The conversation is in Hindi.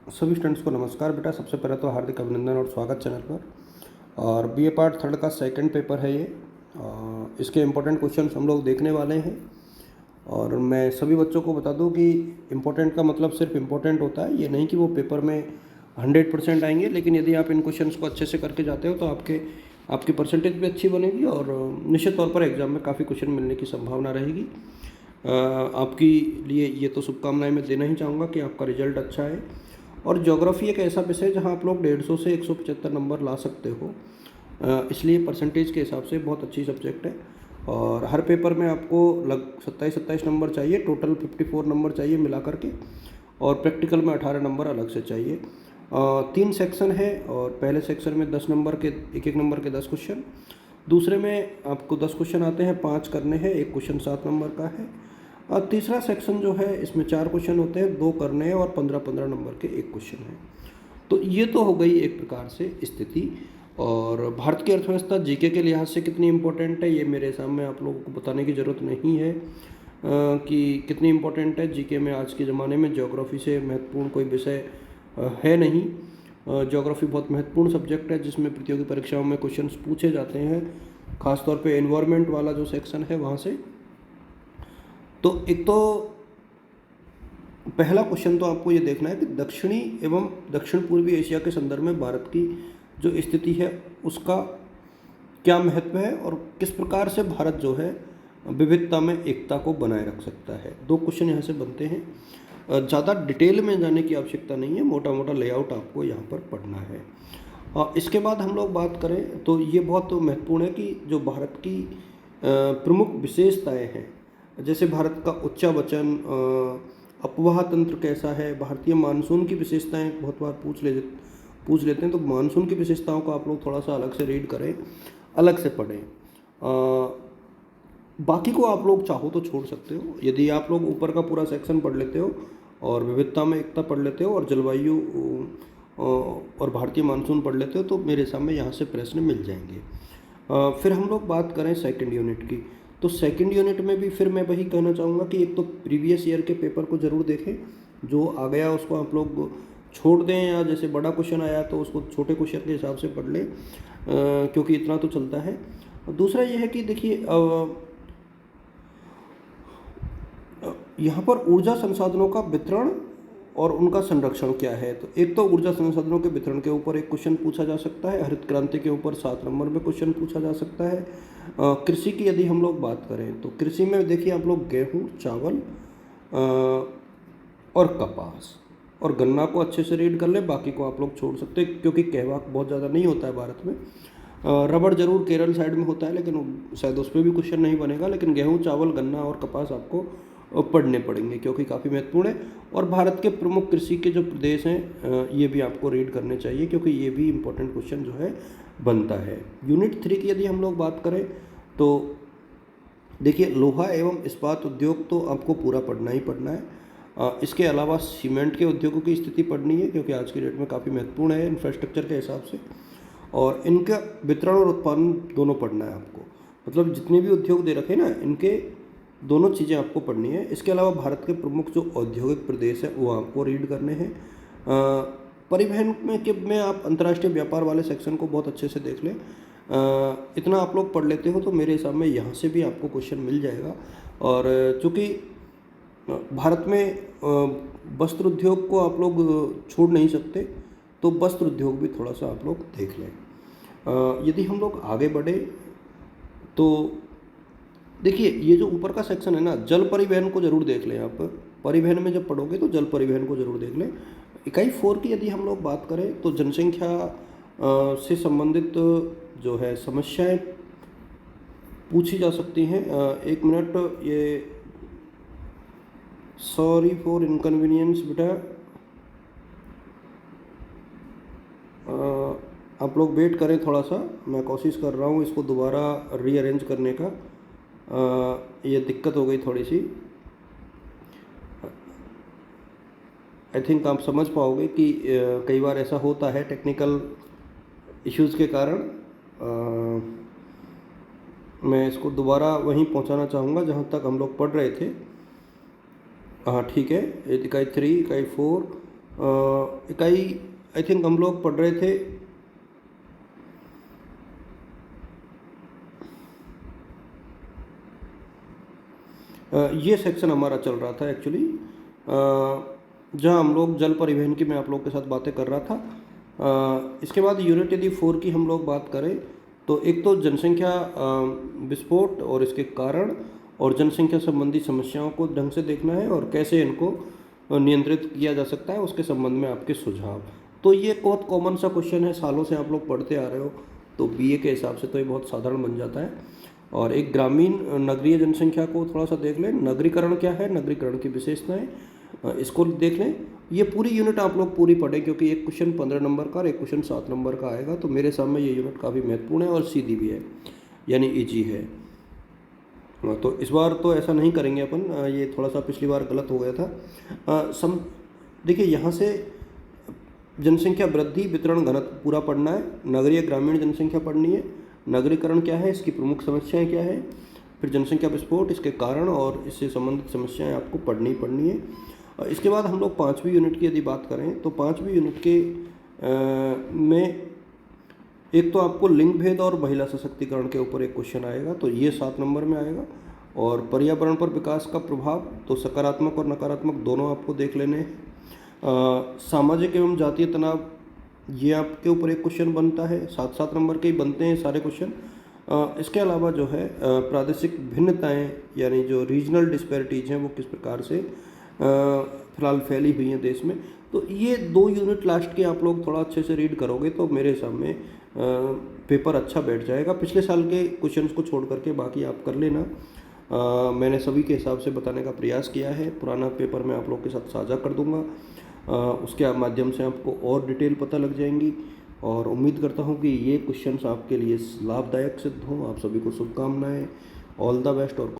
सभी स्टूडेंट्स को नमस्कार बेटा। सबसे पहले तो हार्दिक अभिनंदन और स्वागत चैनल पर। और बीए पार्ट थर्ड का सेकंड पेपर है ये। इसके इम्पोर्टेंट क्वेश्चंस हम लोग देखने वाले हैं। और मैं सभी बच्चों को बता दूं कि इम्पोर्टेंट का मतलब सिर्फ इम्पोर्टेंट होता है, ये नहीं कि वो पेपर में 100% आएंगे, लेकिन यदि आप इन क्वेश्चंस को अच्छे से करके जाते हो तो आपकी परसेंटेज भी अच्छी बनेगी और निश्चित तौर पर एग्ज़ाम में काफ़ी क्वेश्चन मिलने की संभावना रहेगी। आपके लिए ये तो शुभकामनाएं मैं देना ही चाहूँगा कि आपका रिजल्ट अच्छा है। और ज्योग्राफी एक ऐसा विषय है जहाँ आप लोग 150 से 175 नंबर ला सकते हो, इसलिए परसेंटेज के हिसाब से बहुत अच्छी सब्जेक्ट है। और हर पेपर में आपको 27 नंबर चाहिए, टोटल 54 नंबर चाहिए मिला करके, और प्रैक्टिकल में 18 नंबर अलग से चाहिए। 3 सेक्शन है और पहले सेक्शन में 10 नंबर के एक नंबर के 10 क्वेश्चन, दूसरे में आपको 10 क्वेश्चन आते हैं, 5 करने हैं, एक क्वेश्चन 7 नंबर का है। और तीसरा सेक्शन जो है इसमें 4 क्वेश्चन होते हैं, 2 करने हैं और 15-15 नंबर के एक क्वेश्चन है। तो ये तो हो गई एक प्रकार से स्थिति। और भारत की अर्थव्यवस्था जीके के लिहाज से कितनी इम्पोर्टेंट है, ये मेरे सामने आप लोगों को बताने की ज़रूरत नहीं है कि कितनी इम्पोर्टेंट है जीके में। आज के ज़माने में ज्योग्राफी से महत्वपूर्ण कोई विषय है नहीं। ज्योग्राफी बहुत महत्वपूर्ण सब्जेक्ट है जिसमें प्रतियोगी परीक्षाओं में क्वेश्चंस पूछे जाते हैं, खासतौर पे एनवायरनमेंट वाला जो सेक्शन है वहाँ से। तो एक तो पहला क्वेश्चन तो आपको ये देखना है कि दक्षिणी एवं दक्षिण पूर्वी एशिया के संदर्भ में भारत की जो स्थिति है उसका क्या महत्व है और किस प्रकार से भारत जो है विविधता में एकता को बनाए रख सकता है। 2 क्वेश्चन यहाँ से बनते हैं। ज़्यादा डिटेल में जाने की आवश्यकता नहीं है, मोटा मोटा लेआउट आपको यहाँ पर पढ़ना है। इसके बाद हम लोग बात करें तो ये बहुत महत्वपूर्ण है कि जो भारत की प्रमुख विशेषताएं हैं, जैसे भारत का उच्चावचन, अपवाह तंत्र कैसा है, भारतीय मानसून की विशेषताएं बहुत बार पूछ लेते हैं, तो मानसून की विशेषताओं को आप लोग थोड़ा सा अलग से रीड करें, अलग से पढ़ें। बाकी को आप लोग चाहो तो छोड़ सकते हो। यदि आप लोग ऊपर का पूरा सेक्शन पढ़ लेते हो और विविधता में एकता पढ़ लेते हो और जलवायु और भारतीय मानसून पढ़ लेते हो तो मेरे सामने यहाँ से प्रश्न मिल जाएंगे। फिर हम लोग बात करें सेकंड यूनिट की, तो सेकंड यूनिट में भी फिर मैं वही कहना चाहूँगा कि एक तो प्रीवियस ईयर के पेपर को ज़रूर देखें, जो आ गया उसको आप लोग छोड़ दें, या जैसे बड़ा क्वेश्चन आया तो उसको छोटे क्वेश्चन के हिसाब से पढ़ लें, क्योंकि इतना तो चलता है। दूसरा ये है कि देखिए यहाँ पर ऊर्जा संसाधनों का वितरण और उनका संरक्षण क्या है। तो एक तो ऊर्जा संसाधनों के वितरण के ऊपर एक क्वेश्चन पूछा जा सकता है, हरित क्रांति के ऊपर 7 नंबर में क्वेश्चन पूछा जा सकता है। कृषि की यदि हम लोग बात करें तो कृषि में देखिए आप लोग गेहूँ, चावल और कपास और गन्ना को अच्छे से रीड कर ले, बाकी को आप लोग छोड़ सकते हैं क्योंकि कहवा बहुत ज़्यादा नहीं होता है भारत में। रबड़ जरूर केरल साइड में होता है, लेकिन शायद उस पर भी क्वेश्चन नहीं बनेगा, लेकिन गेहूँ, चावल, गन्ना और कपास आपको पढ़ने पड़ेंगे क्योंकि काफ़ी महत्वपूर्ण है। और भारत के प्रमुख कृषि के जो प्रदेश हैं ये भी आपको रीड करने चाहिए क्योंकि ये भी इम्पोर्टेंट क्वेश्चन जो है बनता है। यूनिट 3 की यदि हम लोग बात करें तो देखिए लोहा एवं इस्पात उद्योग तो आपको पूरा पढ़ना ही पढ़ना है। इसके अलावा सीमेंट के उद्योगों की स्थिति पढ़नी है क्योंकि आज की डेट में काफ़ी महत्वपूर्ण है इंफ्रास्ट्रक्चर के हिसाब से, और इनका वितरण और उत्पादन दोनों पढ़ना है आपको। मतलब जितने भी उद्योग दे रखे ना, इनके दोनों चीज़ें आपको पढ़नी है। इसके अलावा भारत के प्रमुख जो औद्योगिक प्रदेश है वो आपको रीड करने हैं। परिवहन में आप अंतर्राष्ट्रीय व्यापार वाले सेक्शन को बहुत अच्छे से देख लें। इतना आप लोग पढ़ लेते हो तो मेरे हिसाब में यहाँ से भी आपको क्वेश्चन मिल जाएगा। और चूँकि भारत में वस्त्र उद्योग को आप लोग छोड़ नहीं सकते, तो वस्त्र उद्योग भी थोड़ा सा आप लोग देख लें। यदि हम लोग आगे बढ़े तो देखिए ये जो ऊपर का सेक्शन है ना, जल परिवहन को जरूर देख लें आप। परिवहन में जब पढ़ोगे तो जल परिवहन को जरूर देख लें। इकाई 4 की यदि हम लोग बात करें तो जनसंख्या से संबंधित जो है समस्याएं पूछी जा सकती हैं। एक मिनट, ये सॉरी फॉर इनकन्वीनियंस बेटा, आप लोग वेट करें थोड़ा सा, मैं कोशिश कर रहा हूँ इसको दोबारा रीअरेंज करने का। ये दिक्कत हो गई थोड़ी सी। आई थिंक आप समझ पाओगे कि कई बार ऐसा होता है टेक्निकल इश्यूज़ के कारण। मैं इसको दोबारा वहीं पहुंचाना चाहूँगा जहां तक हम लोग पढ़ रहे थे। हाँ ठीक है, इकाई 3, इकाई 4 इकाई आई थिंक हम लोग पढ़ रहे थे ये सेक्शन हमारा चल रहा था एक्चुअली, जहाँ हम लोग जल परिवहन की मैं आप लोग के साथ बातें कर रहा था। इसके बाद यूनिट यदि 4 की हम लोग बात करें तो एक तो जनसंख्या विस्फोट और इसके कारण और जनसंख्या संबंधी समस्याओं को ढंग से देखना है और कैसे इनको नियंत्रित किया जा सकता है उसके संबंध में आपके सुझाव। तो ये बहुत कॉमन सा क्वेश्चन है, सालों से आप लोग पढ़ते आ रहे हो, तो बीए के हिसाब से तो ये बहुत साधारण बन जाता है। और एक ग्रामीण नगरीय जनसंख्या को थोड़ा सा देख लें, नगरीकरण क्या है, नगरीकरण की विशेषताएं, इसको देख लें। ये पूरी यूनिट आप लोग पूरी पढ़ें क्योंकि एक क्वेश्चन 15 नंबर का और एक क्वेश्चन 7 नंबर का आएगा। तो मेरे सामने ये यूनिट काफ़ी महत्वपूर्ण है और सीधी भी है, यानी ईजी है। तो इस बार तो ऐसा नहीं करेंगे अपन, ये थोड़ा सा पिछली बार गलत हो गया था। देखिए यहाँ से जनसंख्या वृद्धि वितरण घनत्व पूरा पढ़ना है, नगरीय ग्रामीण जनसंख्या पढ़नी है, नगरीकरण क्या है, इसकी प्रमुख समस्याएं क्या है, फिर जनसंख्या विस्फोट, इसके कारण और इससे संबंधित समस्याएं आपको पढ़नी है। इसके बाद हम लोग 5वीं यूनिट की यदि बात करें तो 5वीं यूनिट के में एक तो आपको लिंग भेद और महिला सशक्तिकरण के ऊपर एक क्वेश्चन आएगा, तो ये 7 नंबर में आएगा। और पर्यावरण पर विकास का प्रभाव, तो सकारात्मक और नकारात्मक दोनों आपको देख लेने हैं। सामाजिक एवं जातीय तनाव, ये आपके ऊपर एक क्वेश्चन बनता है, 7-7 नंबर के ही बनते हैं सारे क्वेश्चन। इसके अलावा जो है प्रादेशिक भिन्नताएं यानी जो रीजनल डिस्पैरिटीज़ हैं वो किस प्रकार से फिलहाल फैली हुई हैं देश में। तो ये 2 यूनिट लास्ट के आप लोग थोड़ा अच्छे से रीड करोगे तो मेरे हिसाब में पेपर अच्छा बैठ जाएगा। पिछले साल के क्वेश्चंस को छोड़ करके बाकी आप कर लेना। मैंने सभी के हिसाब से बताने का प्रयास किया है, पुराना पेपर मैं आप लोग के साथ साझा कर दूंगा, उसके माध्यम से आपको और डिटेल पता लग जाएंगी। और उम्मीद करता हूँ कि ये क्वेश्चंस आपके लिए लाभदायक सिद्ध हों। आप सभी को शुभकामनाएं, ऑल द बेस्ट। और